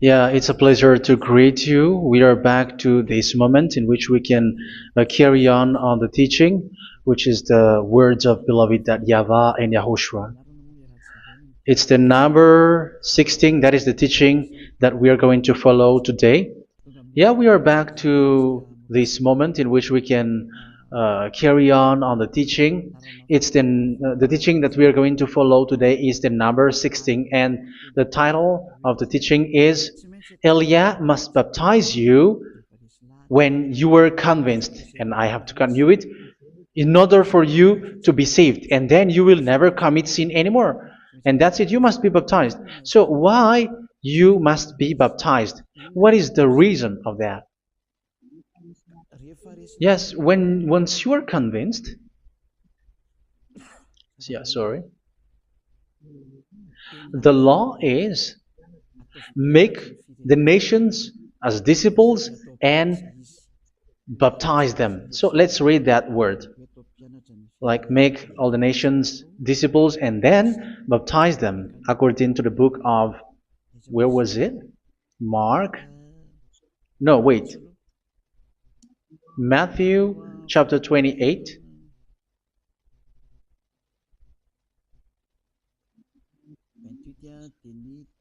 Yeah, it's a pleasure to greet you. We are back to this moment in which we can carry on the teaching, which is the words of beloved that YAHVAH and YAHOSHUA. It's the number 16, that is the teaching that we are going to follow today. Yeah, we are back to this moment in which we can carry on the teaching. It's the teaching that we are going to follow today is the number 16, and the title of the teaching is Elia must baptize you when you were convinced, and I have to continue it, in order for you to be saved, and then you will never commit sin anymore. And that's it, you must be baptized. So why you must be baptized? What is the reason of that? Yes, once you are convinced, yeah, sorry, the law is make the nations as disciples and baptize them. So let's read that word. Like make all the nations disciples and then baptize them according to the book of, where was it? Mark? No, wait. Matthew chapter 28.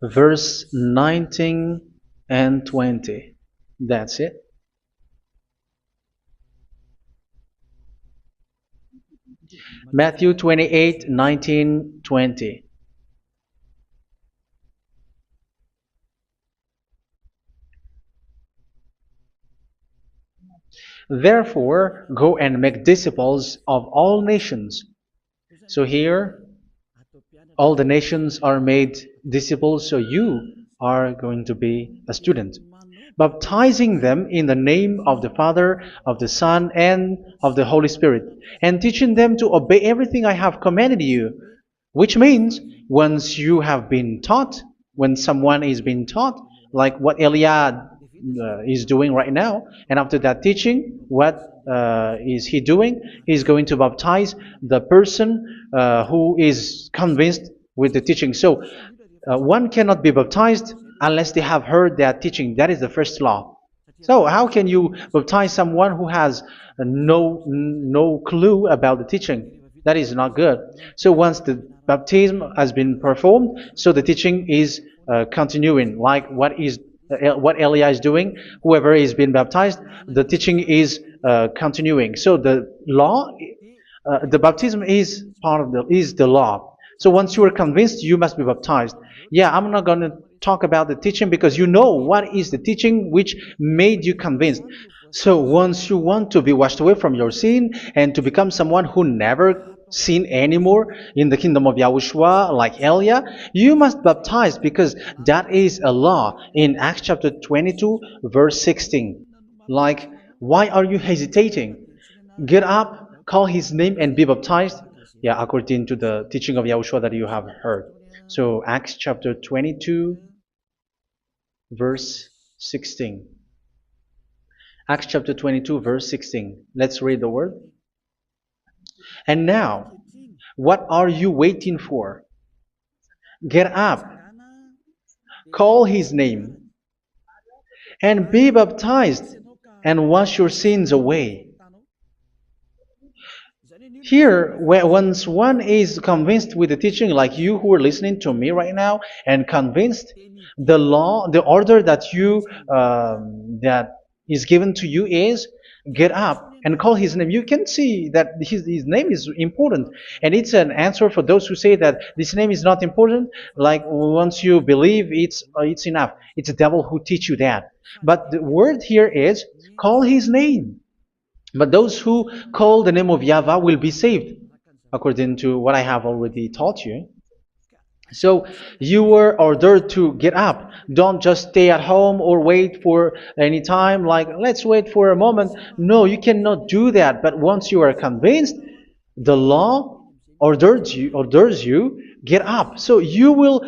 Verse 19 and 20. That's it. Matthew 28, 19, 20. Therefore, go and make disciples of all nations. So here, all the nations are made disciples, so you are going to be a student. Baptizing them in the name of the Father, of the Son, and of the Holy Spirit, and teaching them to obey everything I have commanded you. Which means, once you have been taught, when someone is being taught, like what Eliad is doing right now, and after that teaching, what is he doing? He's going to baptize the person who is convinced with the teaching. So, one cannot be baptized unless they have heard that teaching. That is the first law. So how can you baptize someone who has no clue about the teaching? That is not good. So once the baptism has been performed, so the teaching is continuing. Like what Elia is doing, whoever is being baptized, the teaching is continuing. So the law, the baptism is part of the law. So once you are convinced, you must be baptized. Yeah, I'm not going to talk about the teaching because you know what is the teaching which made you convinced. So once you want to be washed away from your sin and to become someone who never sin anymore in the kingdom of YAHOSHUA like Elia, you must baptize because that is a law in Acts chapter 22 verse 16. Like, why are you hesitating? Get up, call his name and be baptized. Yeah, according to the teaching of YAHOSHUA that you have heard. So Acts chapter 22 verse 16. Acts chapter 22 verse 16. Let's read the word. And now, what are you waiting for? Get up, call his name, and be baptized, and wash your sins away. Here, once one is convinced with the teaching, like you who are listening to me right now, and convinced, the law, the order that that is given to you is get up and call his name. You can see that his name is important, and it's an answer for those who say that this name is not important. Like once you believe, it's enough. It's the devil who teach you that. But the word here is call his name. But those who call the name of YAHVAH will be saved, according to what I have already taught you. So you were ordered to get up. Don't just stay at home or wait for any time, like let's wait for a moment. No, you cannot do that. But once you are convinced, the law orders you get up. So you will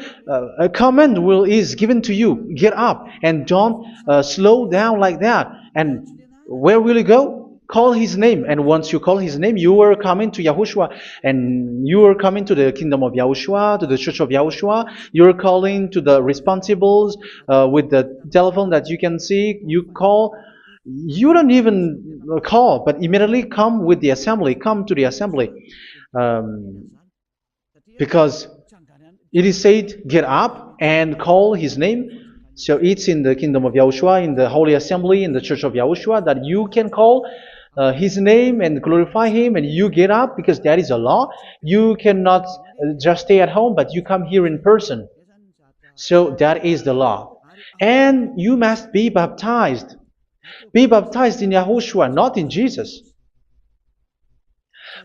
a command is given to you, get up, and don't slow down like that. And where will you go? call his name. And once you call his name, you are coming to Yahushua. And you are coming to the kingdom of Yahushua, to the church of Yahushua. You're calling to the responsibles with the telephone that you can see. You call. You don't even call, but immediately come with the assembly. Come to the assembly. Um, because it is said, get up and call his name. So it's in the kingdom of Yahushua, in the holy assembly, in the church of Yahushua, that you can call his name and glorify him, and you get up, because that is a law. You cannot just stay at home, but you come here in person. So that is the law. And you must be baptized. Be baptized in Yahushua, not in Jesus.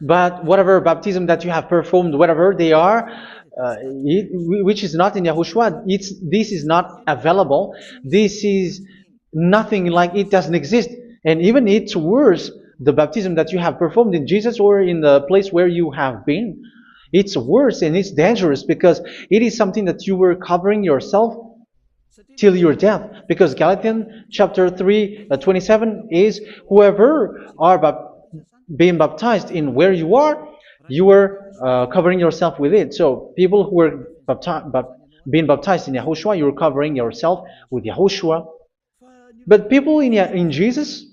But whatever baptism that you have performed, whatever they are, which is not in Yahushua, this is not available. This is nothing, like it doesn't exist. And even it's worse, the baptism that you have performed in Jesus or in the place where you have been. It's worse and it's dangerous, because it is something that you were covering yourself till your death. Because Galatians chapter 3, 27 is, whoever are being baptized in where you are covering yourself with it. So people who were being baptized in Yahushua, you're covering yourself with Yahushua. But people in Jesus,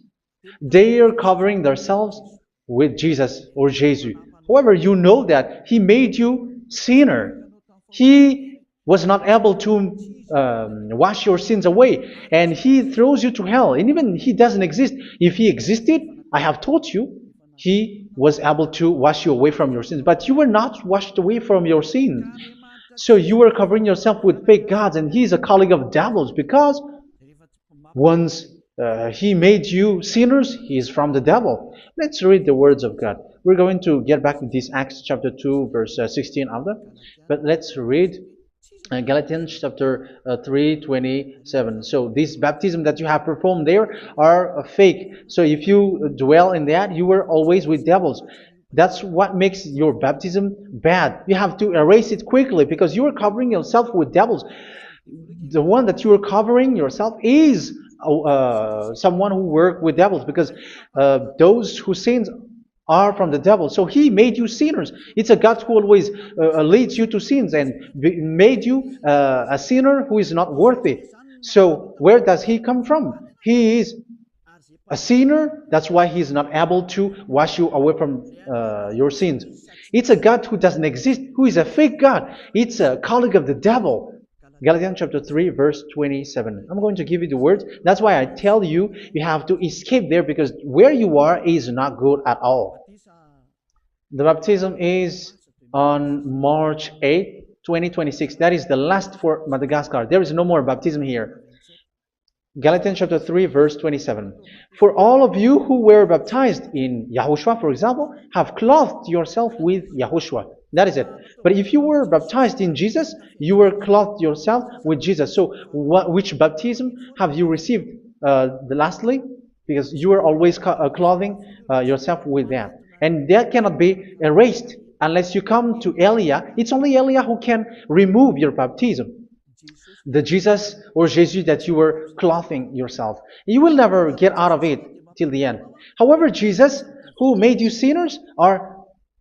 they are covering themselves with Jesus or Jesus. However, you know that He made you sinner. He was not able to wash your sins away, and He throws you to hell. And even He doesn't exist. If He existed, I have taught you, He was able to wash you away from your sins. But you were not washed away from your sins. So you were covering yourself with fake gods, and He is a colleague of devils, because once He made you sinners, He is from the devil. Let's read the words of God. We're going to get back to this Acts chapter 2, verse 16 after. But let's read Galatians chapter 3, 27. So this baptism that you have performed there are fake. So if you dwell in that, you were always with devils. That's what makes your baptism bad. You have to erase it quickly, because you are covering yourself with devils. The one that you are covering yourself is someone who worked with devils, because those who sins are from the devil. So He made you sinners. It's a God who always leads you to sins, and made you a sinner who is not worthy. So where does He come from? He is a sinner. That's why He is not able to wash you away from your sins. It's a God who doesn't exist, who is a fake God. It's a colleague of the devil. Galatians chapter 3, verse 27. I'm going to give you the words. That's why I tell you, you have to escape there, because where you are is not good at all. The baptism is on March 8, 2026. That is the last for Madagascar. There is no more baptism here. Galatians chapter 3, verse 27. For all of you who were baptized in Yahushua, for example, have clothed yourself with Yahushua. That is it. But if you were baptized in Jesus, you were clothed yourself with Jesus. So which baptism have you received lastly? Because you are always clothing yourself with that. And that cannot be erased unless you come to Eliah. It's only Eliah who can remove your baptism. The Jesus or Jesus that you were clothing yourself. You will never get out of it till the end. However, Jesus, who made you sinners, are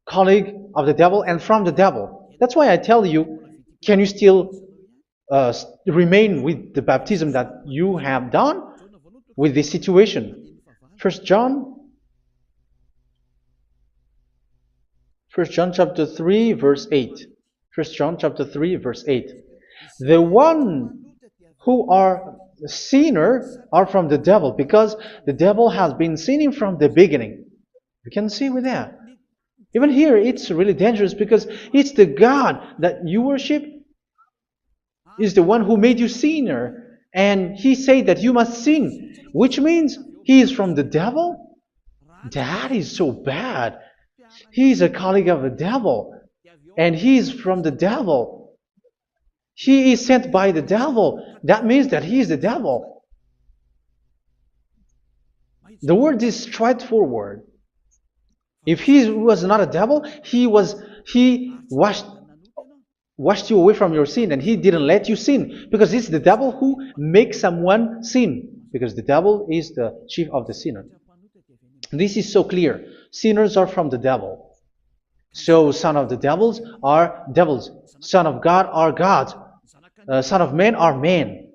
colleague of the devil and from the devil. That's why I tell you, can you still remain with the baptism that you have done with this situation? First John chapter 3, verse 8. First John chapter 3, verse 8. The one who are sinner are from the devil, because the devil has been sinning from the beginning. You can see with that. Even here, it's really dangerous, because it's the God that you worship is the one who made you sinner, and He said that you must sin, which means He is from the devil. That is so bad. He is a colleague of the devil, and He is from the devil. He is sent by the devil. That means that He is the devil. The word is straightforward. If He was not a devil, He washed you away from your sin, and He didn't let you sin, because it's the devil who makes someone sin, because the devil is the chief of the sinner. This is so clear. Sinners are from the devil. So son of the devils are devils. Son of God are gods. Son of men are men.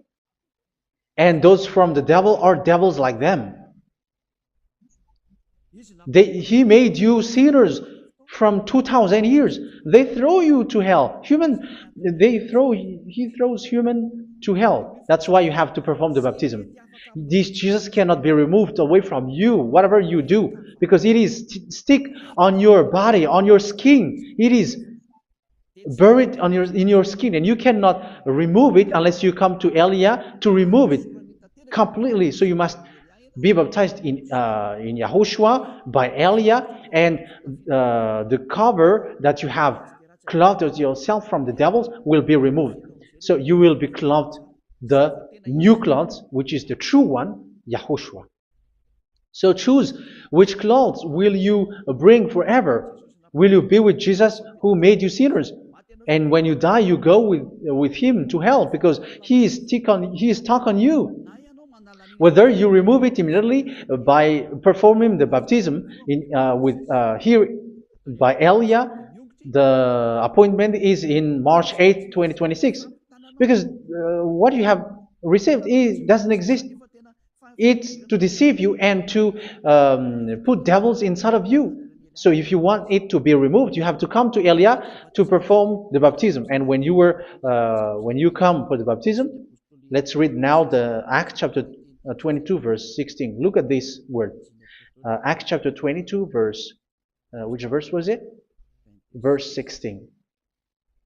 And those from the devil are devils like them. He made you sinners from 2,000 years. They throw you to hell. He throws human to hell. That's why you have to perform the baptism. This Jesus cannot be removed away from you, whatever you do, because it is stick on your body, on your skin. It is buried in your skin, and you cannot remove it unless you come to Elia to remove it completely. So you must be baptized in YAHOSHUA by Elia, and the cover that you have clothed yourself from the devils will be removed. So you will be clothed the new clothes, which is the true one, YAHOSHUA. So choose which clothes will you bring forever. Will you be with Jesus who made you sinners? And when you die, you go with him to hell because he is stuck on you. Whether you remove it immediately by performing the baptism here by Elia, the appointment is in March 8th, 2026. Because what you have received doesn't exist. It's to deceive you and to put devils inside of you. So if you want it to be removed, you have to come to Elia to perform the baptism. And when you come for the baptism, let's read now the Acts chapter 22 verse 16. Look at this word. Acts chapter 22 verse, which verse was it? Verse 16.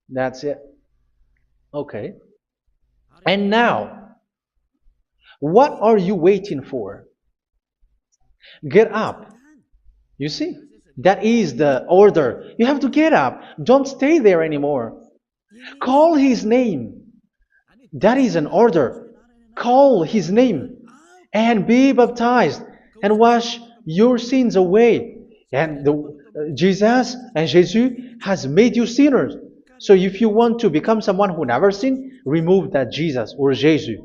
That's it. Okay. And now, what are you waiting for? Get up. You see, that is the order. You have to get up. Don't stay there anymore. Call his name. That is an order. Call his name and be baptized and wash your sins away. And Jesus has made you sinners. So if you want to become someone who never sinned, remove that Jesus or Jesus.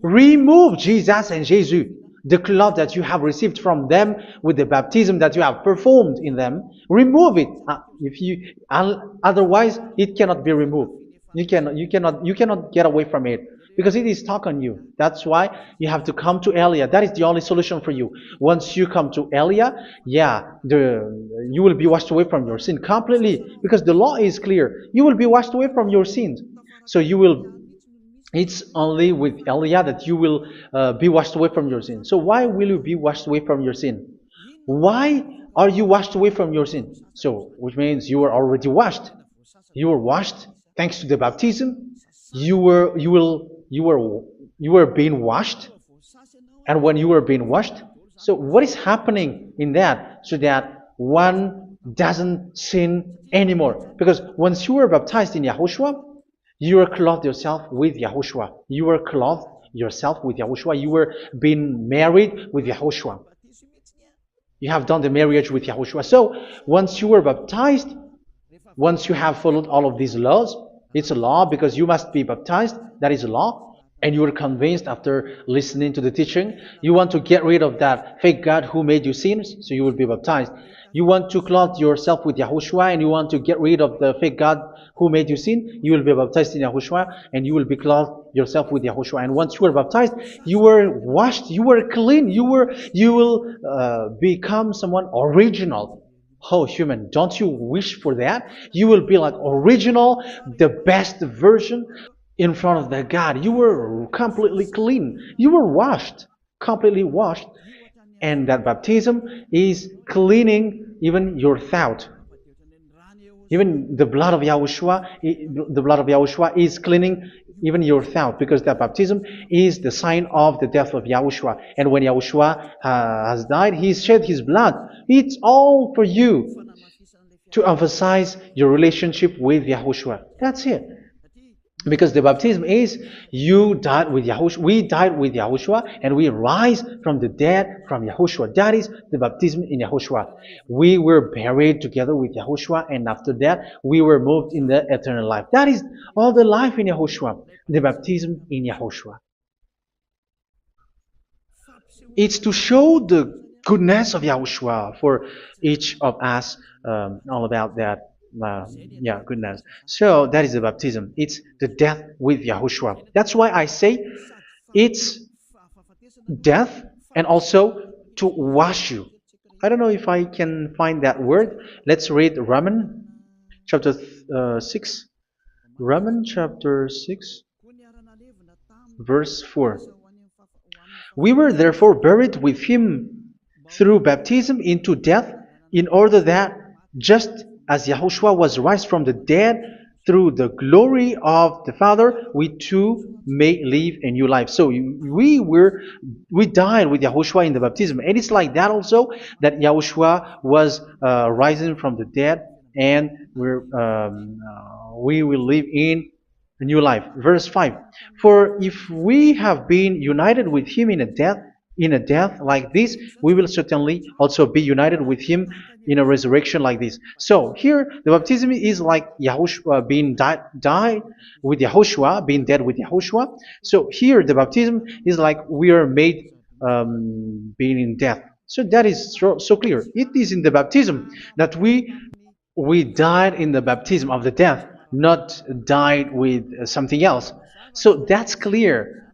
Remove Jesus and Jesus, the cloth that you have received from them with the baptism that you have performed in them. Remove it. Otherwise, it cannot be removed. You cannot get away from it because it is stuck on you. That's why you have to come to Elia. That is the only solution for you. Once you come to Elia, you will be washed away from your sin completely because the law is clear. You will be washed away from your sins. So it's only with Elia that you will be washed away from your sin. So why will you be washed away from your sin? Why are you washed away from your sin? So, which means you are already washed. You were washed thanks to the baptism. You were being washed, and when you were being washed, so what is happening in that? So that one doesn't sin anymore. Because once you were baptized in YAHOSHUA, you were clothed yourself with YAHOSHUA. You were clothed yourself with YAHOSHUA. You were being married with YAHOSHUA. You have done the marriage with YAHOSHUA. So once you were baptized, once you have followed all of these laws, it's a law because you must be baptized. That is a law. And you are convinced after listening to the teaching. You want to get rid of that fake God who made you sinners, so you will be baptized. You want to clothe yourself with YAHOSHUA and you want to get rid of the fake God who made you sin, you will be baptized in YAHOSHUA and you will be clothed yourself with YAHOSHUA. And once you are baptized, you were washed, you were clean, you will become someone original. Oh, human, don't you wish for that? You will be like original, the best version in front of the God. You were completely clean. You were washed, completely washed. And that baptism is cleaning even your thought. Even the blood of YAHOSHUA is cleaning even your thought, because that baptism is the sign of the death of YAHOSHUA. And when YAHOSHUA has died, he shed his blood. It's all for you to emphasize your relationship with YAHOSHUA. That's it. Because the baptism is you died with YAHOSHUA, we died with YAHOSHUA, and we rise from the dead from YAHOSHUA. That is the baptism in YAHOSHUA. We were buried together with YAHOSHUA, and after that we were moved in the eternal life. That is all the life in YAHOSHUA, the baptism in YAHOSHUA. It's to show the goodness of Yahushua for each of us, all about that. Uh, yeah, goodness. So that is the baptism. It's the death with Yahushua. That's why I say it's death and also to wash you. I don't know if I can find that word. Let's read Romans chapter 6. Romans chapter 6, verse 4. We were therefore buried with him through baptism into death, in order that, just as Yahushua was raised from the dead through the glory of the Father, we too may live a new life. So we died with Yahushua in the baptism, and it's like that also that Yahushua was rising from the dead, and we will live in a new life. Verse 5. For if we have been united with him in a death like this, we will certainly also be united with him in a resurrection like this. So here the baptism is like Yahushua being died with Yahushua, being dead with Yahushua. So here the baptism is like we are made being in death. So that is so clear. It is in the baptism that we died in the baptism of the death, not died with something else. So that's clear.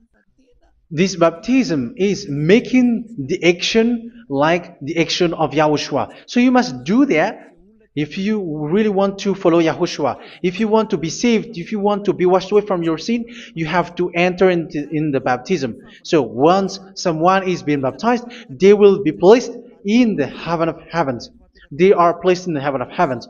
This baptism is making the action like the action of Yahushua. So you must do that if you really want to follow Yahushua. If you want to be saved, if you want to be washed away from your sin, you have to enter in the baptism. So once someone is being baptized, they will be placed in the heaven of heavens. They are placed in the heaven of heavens,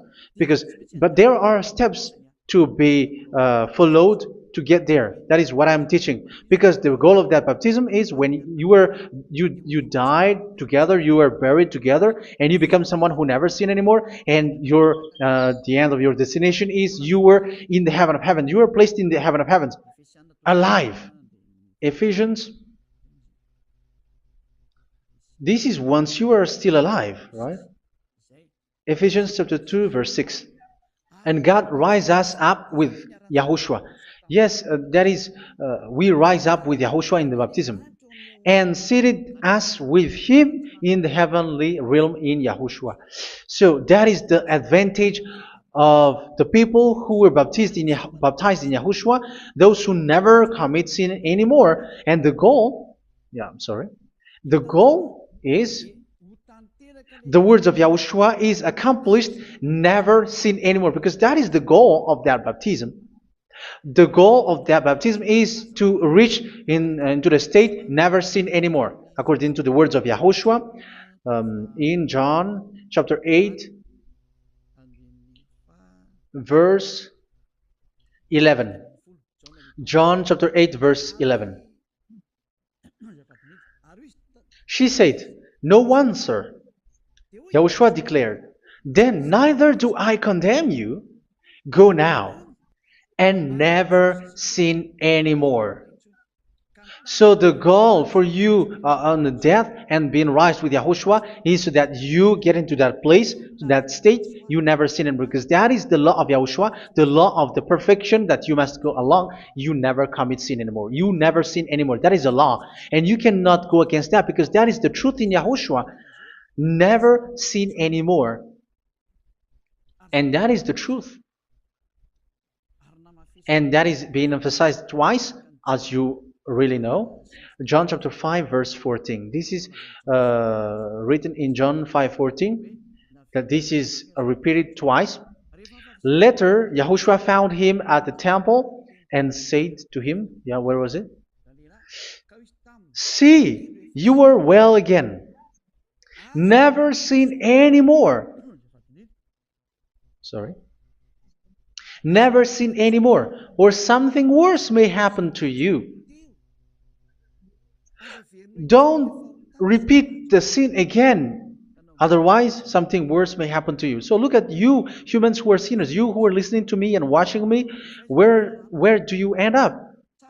but there are steps to be followed to get there. That is what I'm teaching. Because the goal of that baptism is when you died together, you were buried together, and you become someone who never sin anymore. And the end of your destination is you were in the heaven of heaven. You were placed in the heaven of heavens, alive. Ephesians. This is once you are still alive, right? Ephesians chapter 2, verse 6. And God rise us up with Yahushua. Yes, that is, we rise up with Yahushua in the baptism. And seated us with him in the heavenly realm in Yahushua. So that is the advantage of the people who were baptized in Yahushua, those who never commit sin anymore. And the goal, the goal is the words of Yahushua is accomplished, never sin anymore, because that is the goal of that baptism. The goal of that baptism is to reach into the state never sin anymore, according to the words of Yahushua in John chapter 8, verse 11. John chapter 8, verse 11. She said, "No one, sir." Yahushua declared, "Then neither do I condemn you. Go now and never sin anymore." So the goal for you on the death and being raised with Yahushua is so that you get into that place, to that state, you never sin anymore. Because that is the law of Yahushua, the law of the perfection that you must go along. You never commit sin anymore. You never sin anymore. That is a law. And you cannot go against that because that is the truth in Yahushua. Never sin anymore. And that is the truth. And that is being emphasized twice, as you really know. John chapter 5, verse 14. This is written in John 5:14, that this is repeated twice. Later, Yahushua found him at the temple and said to him, where was it? "See, you are well again. Never sin anymore." Never sin anymore, or something worse may happen to you. Don't repeat the sin again. Otherwise, something worse may happen to you. So look at you, humans who are sinners, you who are listening to me and watching me. Where do you end up?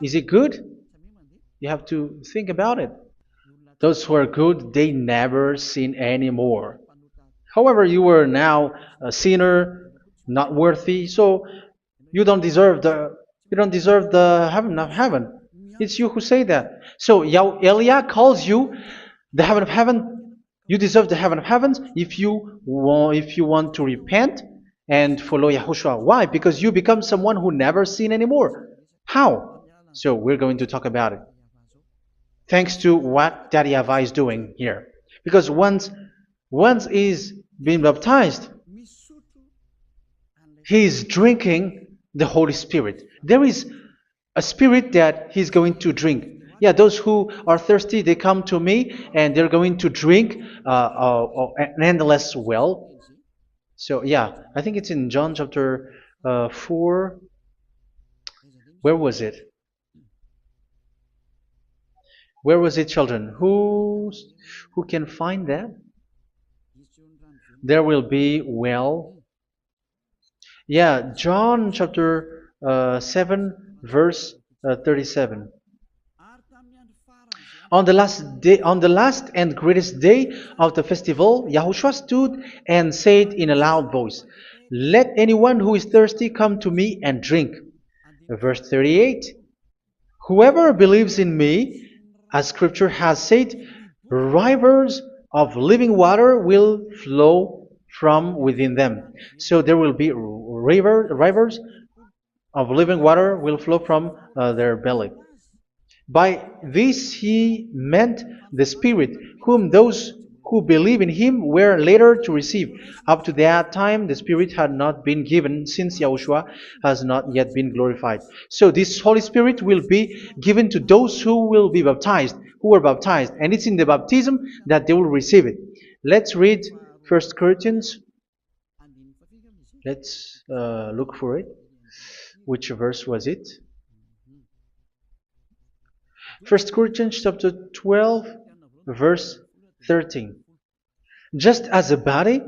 Is it good? You have to think about it. Those who are good, they never sin anymore. However, you are now a sinner, not worthy, so you don't deserve the heaven of heaven. It's you who say that. So Eliah calls you the heaven of heaven. You deserve the heaven of heavens if you want to repent and follow Yahushua. Why? Because you become someone who never sin anymore. How? So we're going to talk about it. Thanks to what Daddy YAHVAH is doing here. Because once he's been baptized, he's drinking the Holy Spirit. There is a spirit that he's going to drink. Yeah, those who are thirsty, they come to me and they're going to drink an endless well. So yeah, I think it's in John chapter 4. Where was it? Where was it, children? Who can find that? There will be well. Yeah, John chapter 7, verse 37. On the last and greatest day of the festival, Yahushua stood and said in a loud voice, "Let anyone who is thirsty come to me and drink." Verse 38. Whoever believes in me, as scripture has said, rivers of living water will flow from within them. So there will be rivers of living water will flow from their belly. By this he meant the Spirit, whom those who believe in him were later to receive. Up to that time, the Spirit had not been given, since Yahushua has not yet been glorified. So this Holy Spirit will be given to those who will be baptized, who were baptized. And it's in the baptism that they will receive it. Let's read 1 Corinthians. Let's look for it. Which verse was it? 1 Corinthians chapter 12, verse 13. Just as a body,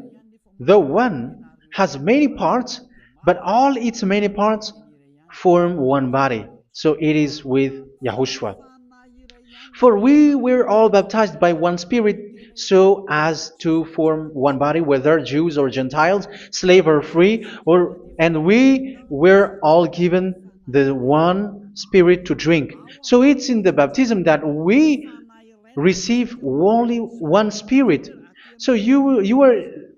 though one, has many parts, but all its many parts form one body. So it is with Yahushua. For we were all baptized by one Spirit, so as to form one body, whether Jews or Gentiles, slave or free, and we were all given the one Spirit to drink. So it's in the baptism that we receive only one Spirit. So you were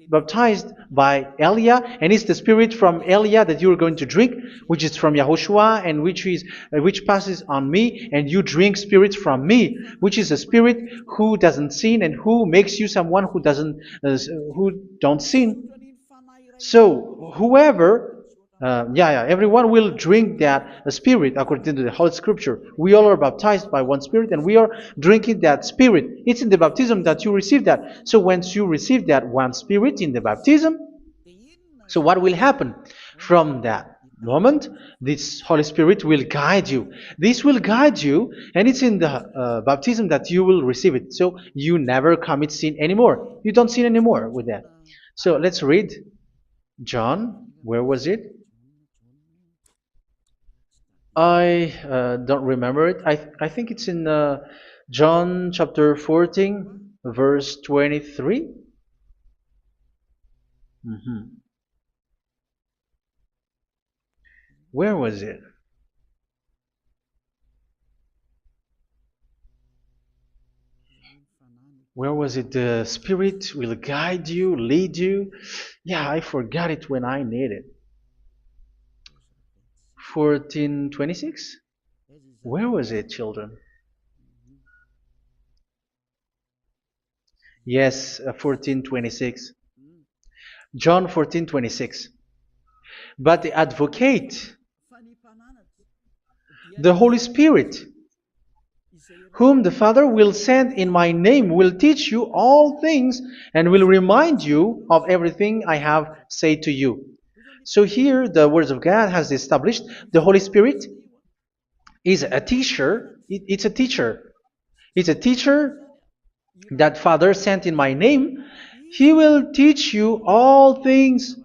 baptized by Elia, and it's the Spirit from Elia that you are going to drink, which is from Yahushua, and which passes on me, and you drink Spirit from me, which is a Spirit who doesn't sin and who makes you someone who don't sin. So whoever everyone will drink that Spirit according to the Holy Scripture. We all are baptized by one Spirit, and we are drinking that Spirit. It's in the baptism that you receive that. So once you receive that one Spirit in the baptism, so what will happen? From that moment, this Holy Spirit will guide you. This will guide you, and it's in the baptism that you will receive it. So you never commit sin anymore. You don't sin anymore with that. So let's read John. Where was it? I don't remember it. I think it's in John chapter 14, verse 23. Where was it? Where was it? The Spirit will guide you, lead you. Yeah, I forgot it when I need it. 14:26? Where was it, children? Yes, 14:26. John 14:26. But the Advocate, the Holy Spirit, whom the Father will send in my name, will teach you all things and will remind you of everything I have said to you. So here the words of God has established the Holy Spirit is a teacher. It's a teacher. It's a teacher that Father sent in my name. He will teach you all things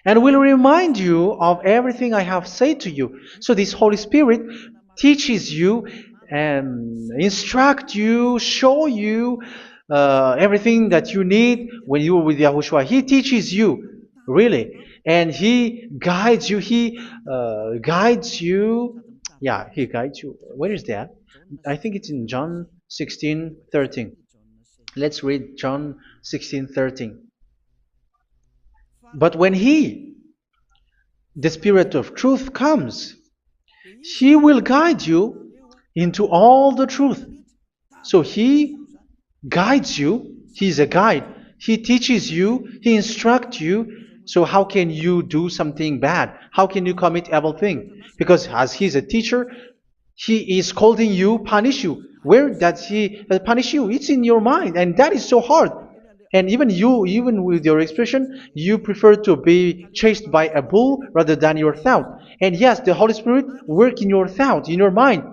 and will remind you of everything I have said to you. So this Holy Spirit teaches you and instruct you, show you everything that you need when you are with Yahushua. He teaches you, really. And He guides you. He guides you. Yeah, He guides you. Where is that? I think it's in John 16:13. Let's read John 16:13. But when He, the Spirit of truth, comes, He will guide you into all the truth. So He guides you. He's a guide. He teaches you. He instructs you. So how can you do something bad? How can you commit evil thing? Because as He's a teacher, He is scolding you, punish you. Where does He punish you? It's in your mind, and that is so hard. And even you, even with your expression, you prefer to be chased by a bull rather than your thought. And yes, the Holy Spirit work in your thought, in your mind.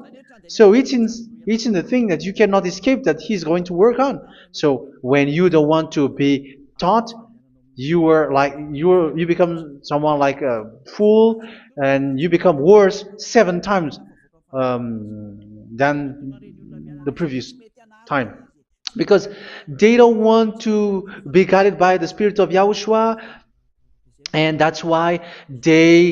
So it's in the thing that you cannot escape that He's going to work on. So when you don't want to be taught, you become someone like a fool, and you become worse 7 times than the previous time, because they don't want to be guided by the Spirit of Yahushua, and that's why they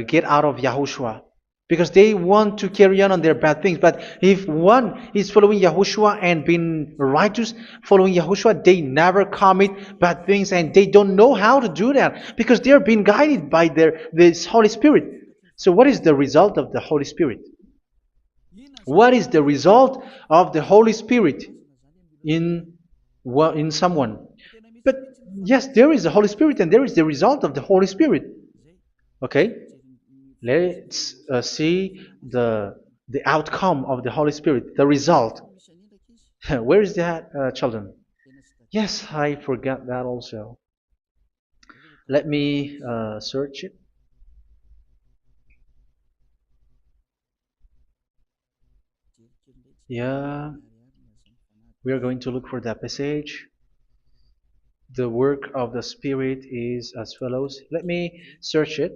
get out of Yahushua, because they want to carry on their bad things. But if one is following Yahushua and being righteous, following Yahushua, they never commit bad things, and they don't know how to do that because they are being guided by this Holy Spirit. So what is the result of the Holy Spirit? What is the result of the Holy Spirit in in someone? But yes, there is the Holy Spirit, and there is the result of the Holy Spirit. Okay, let's see the outcome of the Holy Spirit, the result. Where is that, children? Yes, I forgot that also. Let me search it. Yeah, we are going to look for that passage. The work of the Spirit is as follows. Let me search it.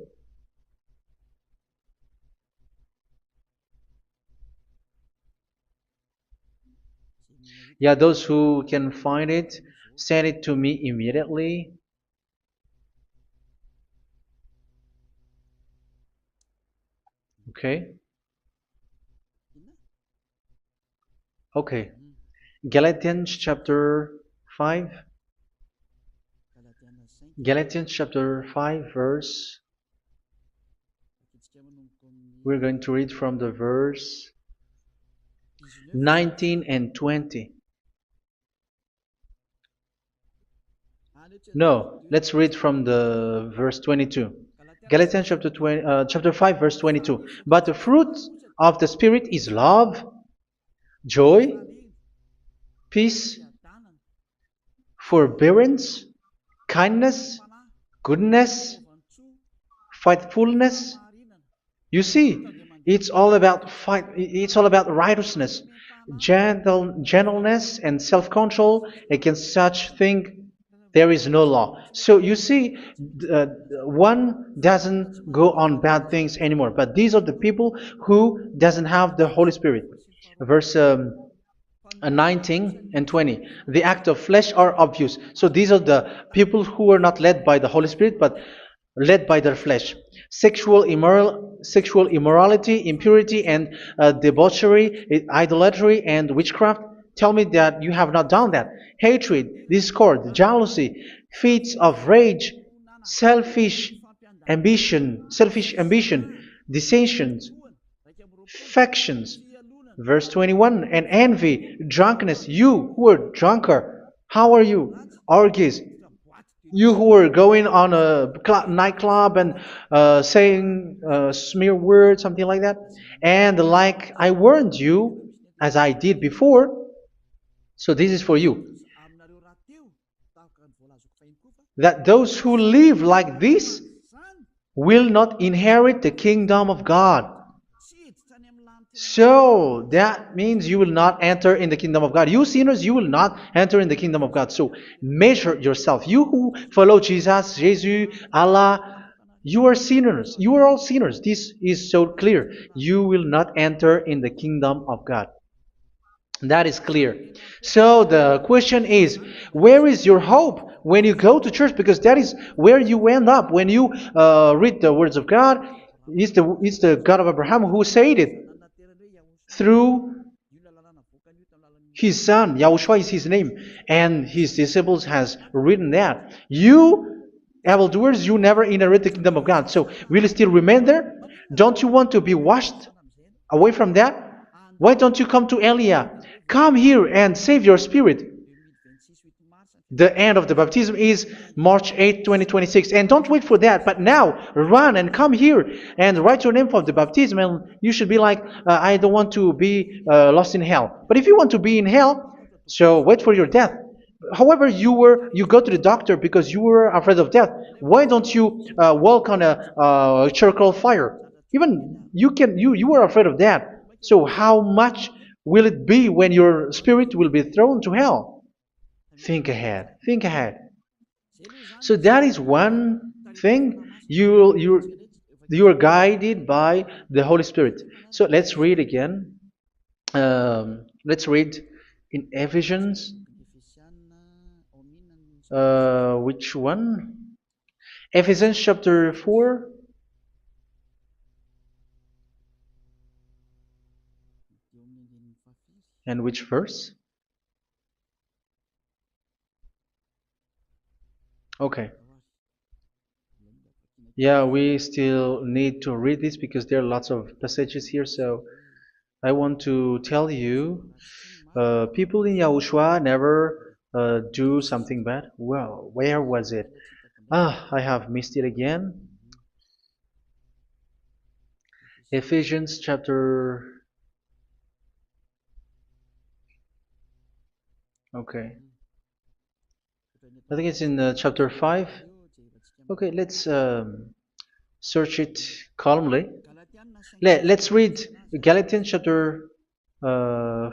Yeah, those who can find it, send it to me immediately. Okay. Okay. Galatians chapter 5. Galatians chapter 5, verse. We're going to read from the verse 19 and 20. No, let's read from the verse 22. Galatians chapter 5, verse 22. But the fruit of the Spirit is love, joy, peace, forbearance, kindness, goodness, faithfulness. You see, it's all about fight. It's all about righteousness, gentleness, and self-control. Against such thing, there is no law. So you see, uh, one doesn't go on bad things anymore. But these are the people who doesn't have the Holy Spirit. Verse 19 and 20. The act of flesh are obvious. So these are the people who are not led by the Holy Spirit, but led by their flesh. Sexual immorality, impurity, and debauchery, idolatry, and witchcraft. Tell me that you have not done that. Hatred, discord, jealousy, fits of rage, selfish ambition, dissensions, factions. Verse 21, and envy, drunkenness. You who are drunkard, how are you? Orgies. You who are going on a nightclub and saying smear words, something like that. And like I warned you, as I did before, so this is for you, that those who live like this will not inherit the kingdom of God. So that means you will not enter in the kingdom of God. You sinners, you will not enter in the kingdom of God. So measure yourself. You who follow Jesus, Allah, you are sinners. You are all sinners. This is so clear. You will not enter in the kingdom of God. That is clear. So the question is, where is your hope when you go to church? Because that is where you end up when you read the words of God. It's the God of Abraham who said it through His son, Yahushua is his name, and his disciples has written that. You evildoers, you never inherit the kingdom of God. So will you still remain there? Don't you want to be washed away from that? Why don't you come to Elia? Come here and save your spirit. The end of the baptism is March 8th, 2026. And don't wait for that, but now run and come here and write your name for the baptism. And you should be like, I don't want to be lost in hell. But if you want to be in hell, so wait for your death. However, you go to the doctor because you were afraid of death. Why don't you walk on a charcoal fire? Even you were afraid of that. So how much will it be when your spirit will be thrown to hell? Think ahead. Think ahead. So that is one thing. You are guided by the Holy Spirit. So let's read again. Let's read in Ephesians. Which one? Ephesians chapter 4. And which verse? Okay. Yeah, we still need to read this because there are lots of passages here. So I want to tell you, people in Yahushua never do something bad. Well, where was it? I have missed it again. Ephesians chapter. Okay. I think it's in chapter 5. Okay, let's search it calmly. Let's read Galatians chapter 5,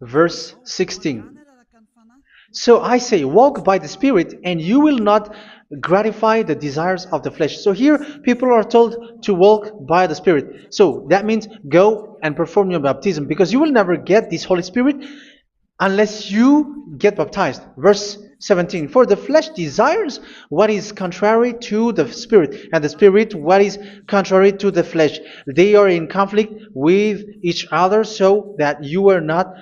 verse 16. So I say, walk by the Spirit, and you will not gratify the desires of the flesh. So here, people are told to walk by the Spirit. So that means go and perform your baptism, because you will never get this Holy Spirit unless you get baptized. Verse 17. For the flesh desires what is contrary to the Spirit, and the Spirit what is contrary to the flesh. They are in conflict with each other, so that you are not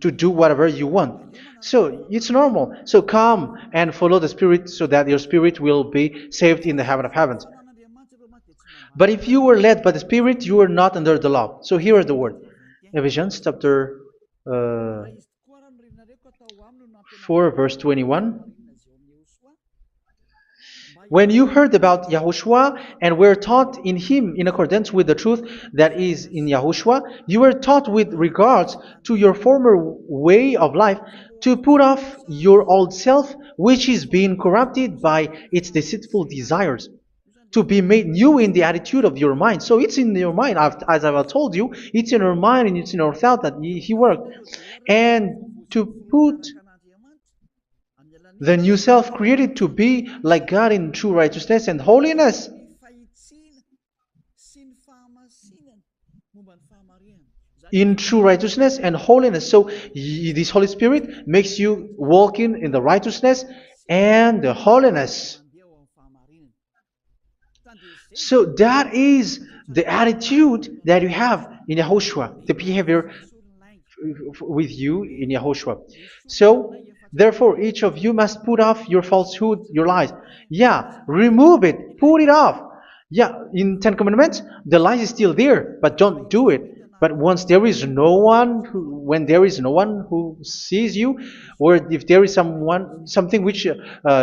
to do whatever you want. So it's normal. So come and follow the Spirit so that your spirit will be saved in the heaven of heavens. But if you were led by the Spirit, you are not under the law. So here is the word. Ephesians chapter 4 verse 21. When you heard about Yahushua and were taught in him in accordance with the truth that is in Yahushua, you were taught with regards to your former way of life to put off your old self, which is being corrupted by its deceitful desires, to be made new in the attitude of your mind. So it's in your mind, as I've told you, it's in your mind and it's in your thought that he worked. And to put the new self created to be like God in true righteousness and holiness. In true righteousness and holiness. So this Holy Spirit makes you walking in the righteousness and the holiness. So that is the attitude that you have in Yahushua, the behavior with you in Yahushua. So therefore, each of you must put off your falsehood, your lies. Yeah, remove it, put it off. Yeah, in Ten Commandments, the lies is still there, but don't do it. But once there is no one, when there is no one who sees you, or if there is something which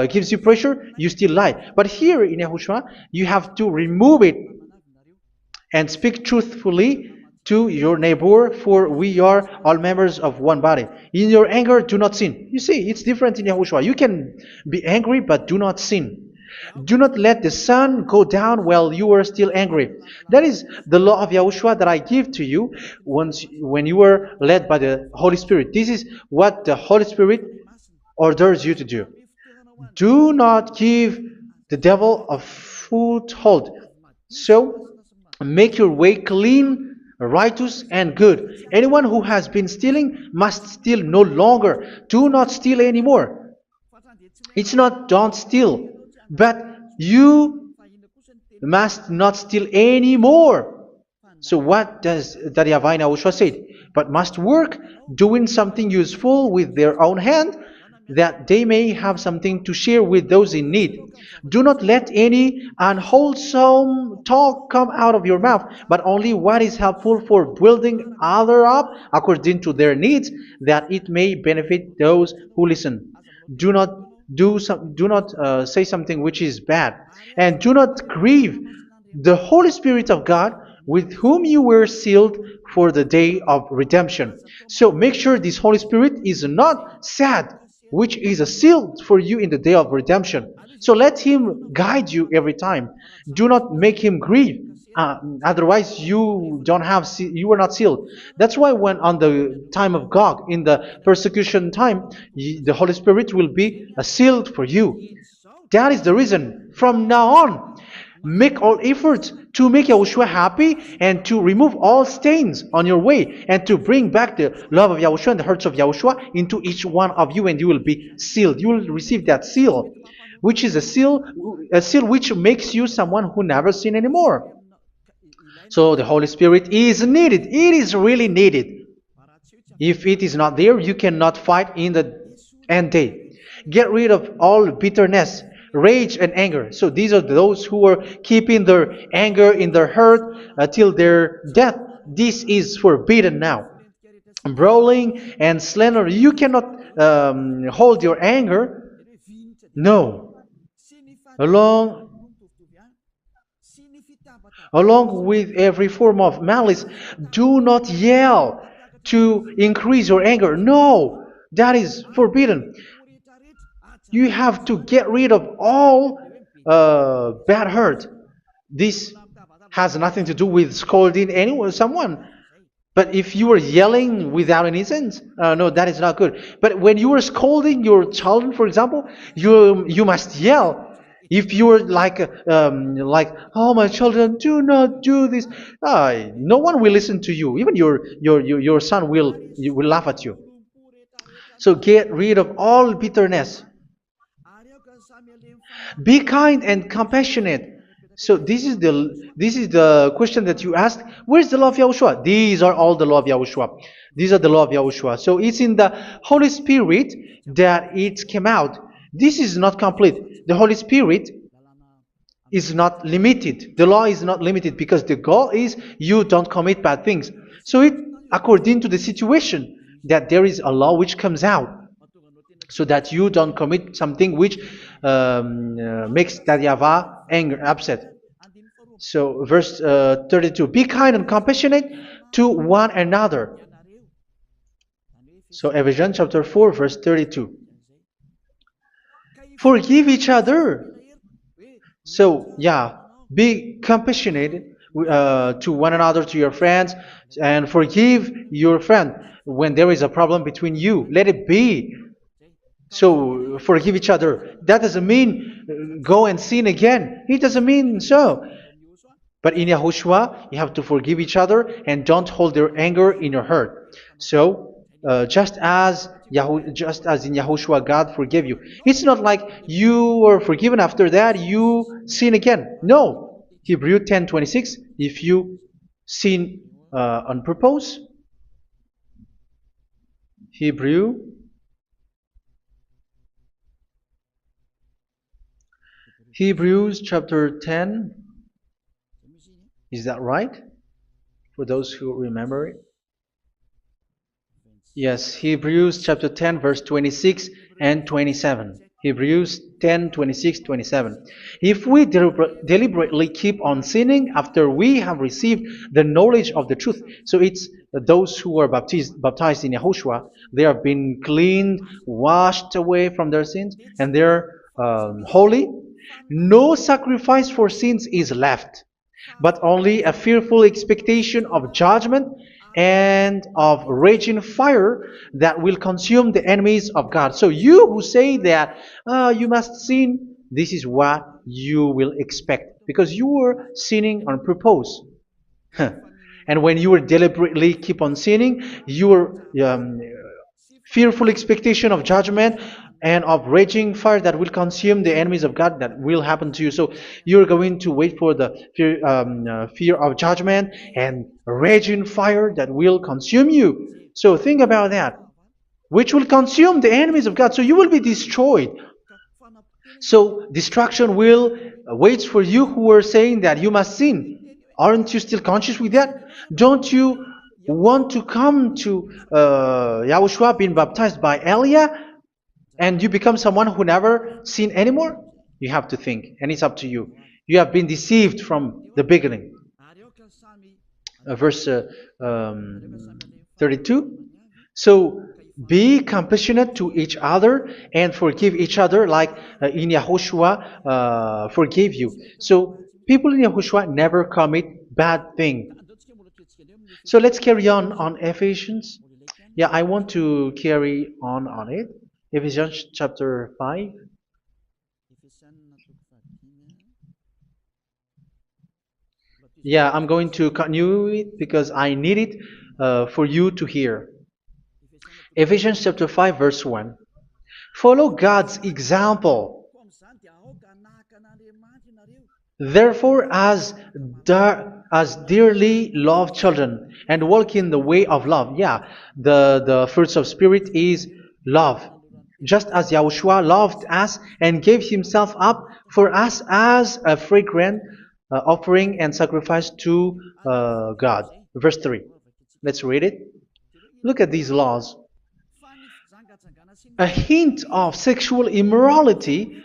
gives you pressure, you still lie. But here in Yahushua, you have to remove it and speak truthfully to your neighbor, for we are all members of one body. In your anger, do not sin. You see, it's different in Yahushua. You can be angry, but do not sin. Do not let the sun go down while you are still angry. That is the law of Yahushua that I give to you when you are led by the Holy Spirit. This is what the Holy Spirit orders you to do. Do not give the devil a foothold. So, make your way clean, righteous, and good. Anyone who has been stealing must steal no longer. Do not steal anymore. It's not don't steal, but you must not steal anymore. So what does the YAHVAH in YAHOSHUA say? But must work doing something useful with their own hand, that they may have something to share with those in need. Do not let any unwholesome talk come out of your mouth, but only what is helpful for building other up according to their needs, that it may benefit those who listen. Do not do not say something which is bad, and do not grieve the Holy Spirit of God, with whom you were sealed for the day of redemption. So make sure this Holy Spirit is not sad, which is a seal for you in the day of redemption. So let Him guide you every time. Do not make Him grieve. Otherwise, you are not sealed. That's why when on the time of God, in the persecution time, the Holy Spirit will be a sealed for you. That is the reason. From now on, make all efforts to make Yahushua happy and to remove all stains on your way and to bring back the love of Yahushua and the hearts of Yahushua into each one of you, and you will be sealed. You will receive that seal, which is a seal which makes you someone who never sin anymore. So the Holy Spirit is needed. It is really needed. If it is not there, you cannot fight in the end day. Get rid of all bitterness, rage, and anger. So these are those who are keeping their anger in their heart till their death. This is forbidden now. Brawling and slander. You cannot hold your anger. No. Along Along with every form of malice, do not yell to increase your anger. No, that is forbidden. You have to get rid of all bad hurt. This has nothing to do with scolding anyone, someone. But if you are yelling without any sense, no, that is not good. But when you are scolding your children, for example, you must yell. If you are like, oh my children, do not do this, no one will listen to you. Even your son will laugh at you. So get rid of all bitterness. Be kind and compassionate. So this is the question that you asked. Where's the law of Yahushua? These are all the law of Yahushua. These are the law of Yahushua. So it's in the Holy Spirit that it came out. This is not complete. The Holy Spirit is not limited. The law is not limited because the goal is you don't commit bad things. So it according to the situation that there is a law which comes out, so that you don't commit something which makes that YAHVAH angry, upset. So verse 32, be kind and compassionate to one another. So Ephesians chapter 4 verse 32. Forgive each other. So yeah, be compassionate to one another, to your friends, and forgive your friend when there is a problem between you. Let it be. So forgive each other. That doesn't mean go and sin again. It doesn't mean so. But in Yahushua, you have to forgive each other and don't hold their anger in your heart. So just as in Yahushua, God forgave you. It's not like you were forgiven after that you sin again. No. Hebrew 10:26. If you sin on purpose, Hebrews chapter 10. Is that right? For those who remember it? Yes, Hebrews chapter 10 verse 26 and 27. Hebrews 10, 26, 27. If we deliberately keep on sinning after we have received the knowledge of the truth, so it's those who are baptized in Yahushua, they have been cleaned, washed away from their sins, and they're holy. No sacrifice for sins is left, but only a fearful expectation of judgment and of raging fire that will consume the enemies of God. So you who say that you must sin, this is what you will expect, because you were sinning on purpose. And when you were deliberately keep on sinning, your fearful expectation of judgment and of raging fire that will consume the enemies of God that will happen to you. So you're going to wait for the fear of judgment and raging fire that will consume you. So think about that, which will consume the enemies of God. So you will be destroyed. So destruction will wait for you who are saying that you must sin. Aren't you still conscious with that? Don't you want to come to Yahushua being baptized by Elia and you become someone who never sin anymore? You have to think, and it's up to you. You have been deceived from the beginning. Verse 32. So be compassionate to each other and forgive each other like in Yahushua forgave you. So people in Yahushua never commit bad thing. So let's carry on Ephesians. Yeah, I want to carry on it. Ephesians chapter 5. Yeah, I'm going to continue it because I need it for you to hear. Ephesians chapter 5 verse 1. Follow God's example. Therefore, as dearly loved children, and walk in the way of love. Yeah, the fruits of spirit is love. Just as Yahushua loved us and gave himself up for us as a fragrant offering and sacrifice to God. Verse 3. Let's read it. Look at these laws. A hint of sexual immorality,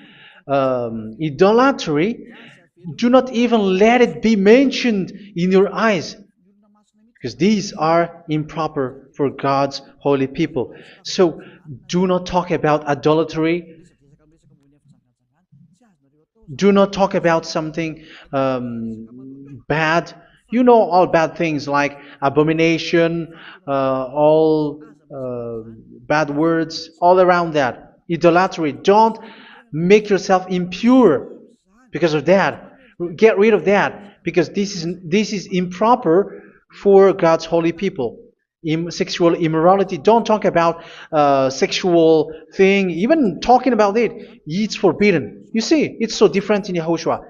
idolatry, do not even let it be mentioned in your eyes, because these are improper for God's holy people. So do not talk about idolatry. Do not talk about something bad. You know all bad things like abomination, all bad words, all around that. Idolatry. Don't make yourself impure because of that. Get rid of that because this is improper for God's holy people. Sexual immorality. Don't talk about sexual thing. Even talking about it, it's forbidden. You see, it's so different in Yahushua.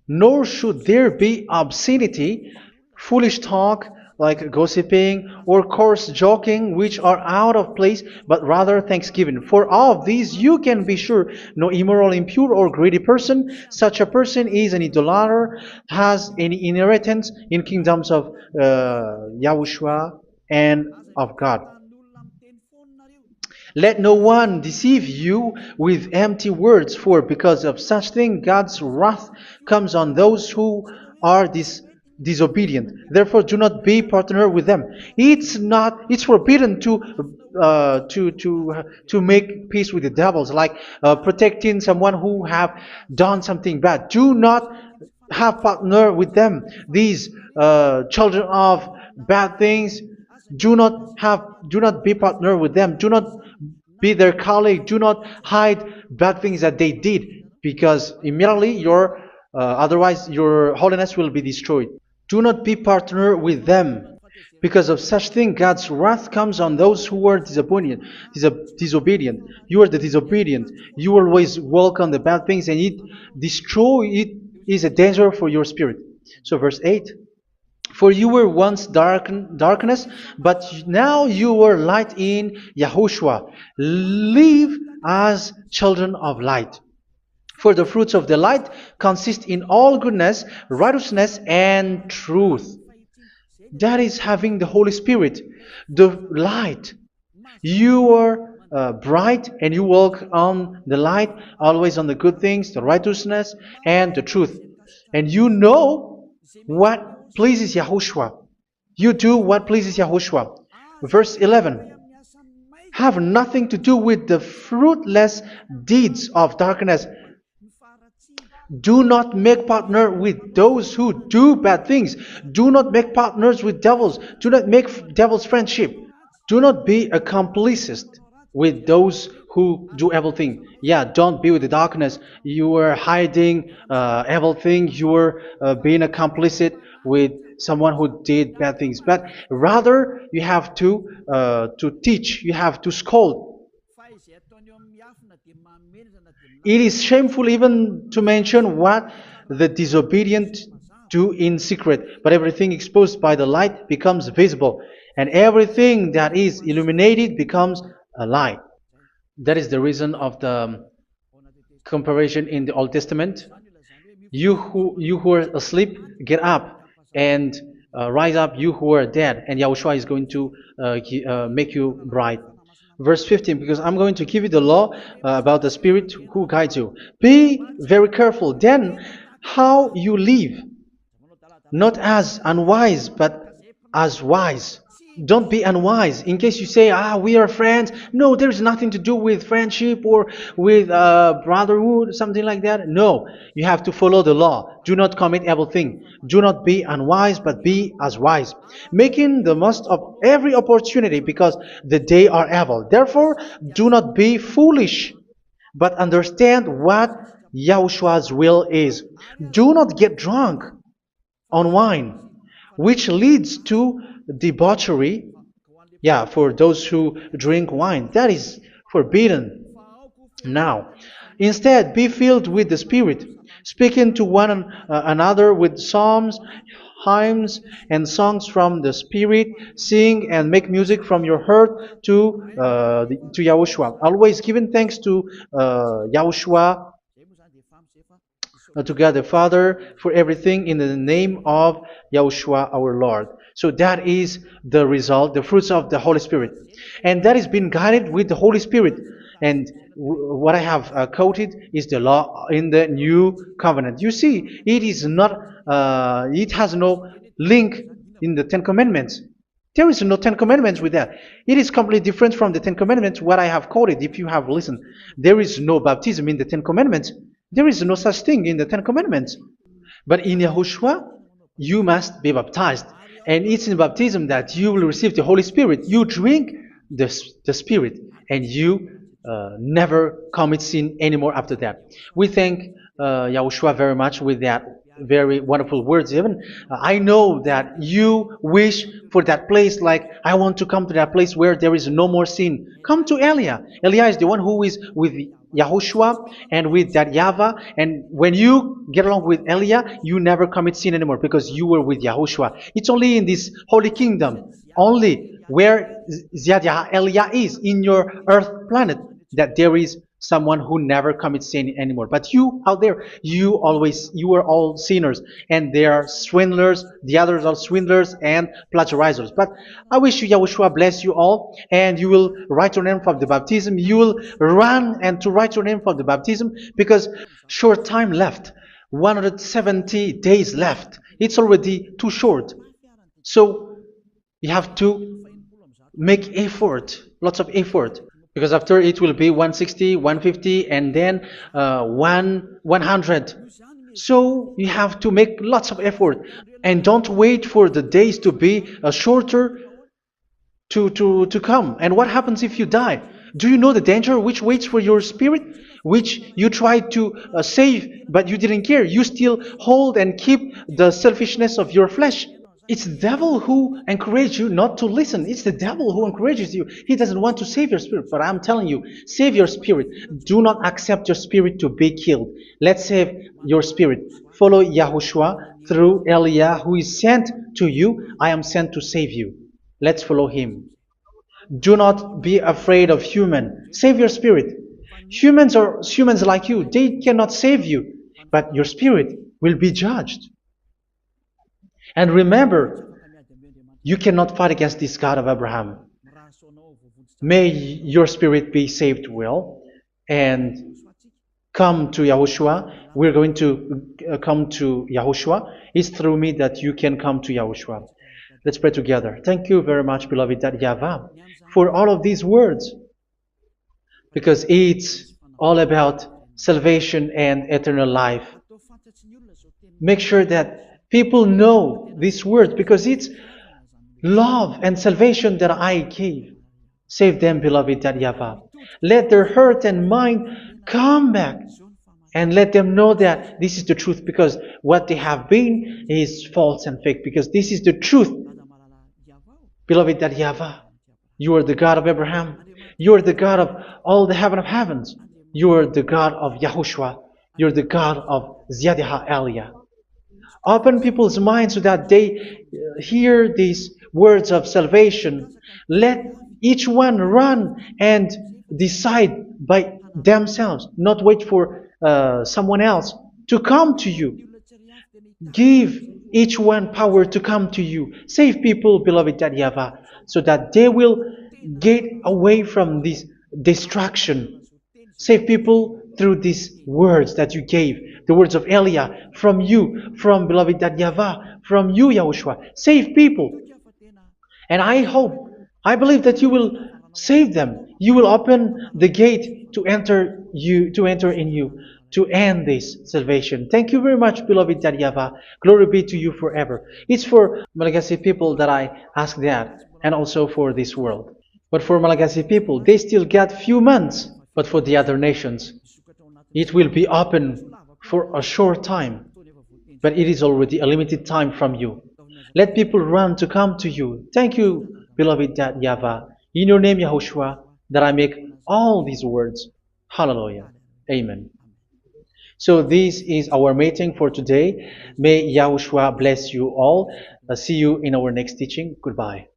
Nor should there be obscenity, foolish talk like gossiping or coarse joking, which are out of place, but rather thanksgiving. For of these you can be sure: no immoral, impure, or greedy person, such a person is an idolater, has any inheritance in kingdoms of Yahushua and of God. Let no one deceive you with empty words, for because of such thing God's wrath comes on those who are disobedient. Therefore, do not be partner with them. It's forbidden to make peace with the devils, like protecting someone who have done something bad. Do not have partner with them. These children of bad things, do not be partner with them. Do not be their colleague. Do not hide bad things that they did, because immediately otherwise your holiness will be destroyed. Do not be partner with them. Because of such thing, God's wrath comes on those who are disobedient. You are the disobedient. You always walk on the bad things, and it is a danger for your spirit. So verse 8. For you were once darkness, but now you are light in Yahushua. Live as children of light. For the fruits of the light consist in all goodness, righteousness, and truth. That is having the Holy Spirit, the light. You are bright and you walk on the light, always on the good things, the righteousness, and the truth. And you know what pleases Yahushua. You do what pleases Yahushua. Verse 11. Have nothing to do with the fruitless deeds of darkness. Do not make partner with those who do bad things. Do not make partners with devils. Do not make devils friendship. Do not be a complicit with those who do evil thing. Yeah, don't be with the darkness. You are hiding evil thing. You are being a complicit with someone who did bad things. But rather, you have to teach. You have to scold. It is shameful even to mention what the disobedient do in secret, but everything exposed by the light becomes visible, and everything that is illuminated becomes a light. That is the reason of the comparison in the Old Testament. You who are asleep, get up and rise up, you who are dead, and Yahushua is going to make you bright. Verse 15, because I'm going to give you the law about the Spirit who guides you. Be very careful then how you live, not as unwise, but as wise. Don't be unwise. In case you say, we are friends. No, there's nothing to do with friendship or with brotherhood, something like that. No, you have to follow the law. Do not commit evil thing. Do not be unwise, but be as wise, making the most of every opportunity because the day are evil. Therefore, do not be foolish, but understand what Yahushua's will is. Do not get drunk on wine, which leads to debauchery. Yeah, for those who drink wine, that is forbidden now. Instead, be filled with the Spirit, speaking to one another with psalms, hymns, and songs from the Spirit. Sing and make music from your heart to Yahushua. Always giving thanks to Yahushua, to God the Father, for everything in the name of Yahushua our Lord. So that is the result, the fruits of the Holy Spirit. And that is being guided with the Holy Spirit. And what I have quoted is the law in the new covenant. You see, it is not, it has no link in the Ten Commandments. There is no Ten Commandments with that. It is completely different from the Ten Commandments, what I have quoted, if you have listened. There is no baptism in the Ten Commandments. There is no such thing in the Ten Commandments. But in Yahushua, you must be baptized. And it's in baptism that you will receive the Holy Spirit. You drink the Spirit, and you never commit sin anymore after that. We thank Yahushua very much with that very wonderful words. Even I know that you wish for that place, like I want to come to that place where there is no more sin. Come to Elia. Elia is the one who is with Yahushua and with that YAHVAH, and when you get along with Elia, you never commit sin anymore because you were with Yahushua. It's only in this holy kingdom, only where Ziad Elia is, in your earth planet, that there is someone who never commits sin anymore. But you out there, you are all sinners, and they are swindlers. The others are swindlers and plagiarizers. But I wish you, Yahushua, bless you all, and you will write your name for the baptism. You will run and to write your name for the baptism, because short time left, 170 days left. It's already too short. So you have to make effort, lots of effort. Because after it will be 160, 150, and then 100. So you have to make lots of effort. And don't wait for the days to be shorter to come. And what happens if you die? Do you know the danger which waits for your spirit? Which you tried to save, but you didn't care. You still hold and keep the selfishness of your flesh. It's the devil who encourages you not to listen. It's the devil who encourages you. He doesn't want to save your spirit. But I'm telling you, save your spirit. Do not accept your spirit to be killed. Let's save your spirit. Follow Yahushua through Elia, who is sent to you. I am sent to save you. Let's follow him. Do not be afraid of human. Save your spirit. Humans are humans like you. They cannot save you. But your spirit will be judged. And remember, you cannot fight against this God of Abraham. May your spirit be saved well and come to Yahushua. We're going to come to Yahushua. It's through me that you can come to Yahushua. Let's pray together. Thank you very much, beloved YAHVAH, for all of these words, because it's all about salvation and eternal life. Make sure that people know these words, because it's love and salvation that I gave. Save them, beloved YAHVAH. Let their heart and mind come back, and let them know that this is the truth, because what they have been is false and fake, because this is the truth. Beloved YAHVAH, you are the God of Abraham. You are the God of all the heaven of heavens. You are the God of YAHOSHUA. You're the God of Ziyadiha Aliyah. Open people's minds so that they hear these words of salvation. Let each one run and decide by themselves, not wait for someone else to come to you. Give each one power to come to you. Save people, beloved YAHVAH, so that they will get away from this destruction. Save people through these words that you gave, the words of Elia, from you, from beloved YAHVAH, from you, Yahushua. Save people. And I hope, I believe that you will save them. You will open the gate to enter in you, to end this salvation. Thank you very much, beloved YAHVAH. Glory be to you forever. It's for Malagasy people that I ask that, and also for this world. But for Malagasy people, they still get few months. But for the other nations, it will be open for a short time. But it is already a limited time from you. Let people run to come to you. Thank you, beloved YAHVAH. In your name, Yahushua, that I make all these words. Hallelujah. Amen. So this is our meeting for today. May Yahushua bless you all. See you in our next teaching. Goodbye.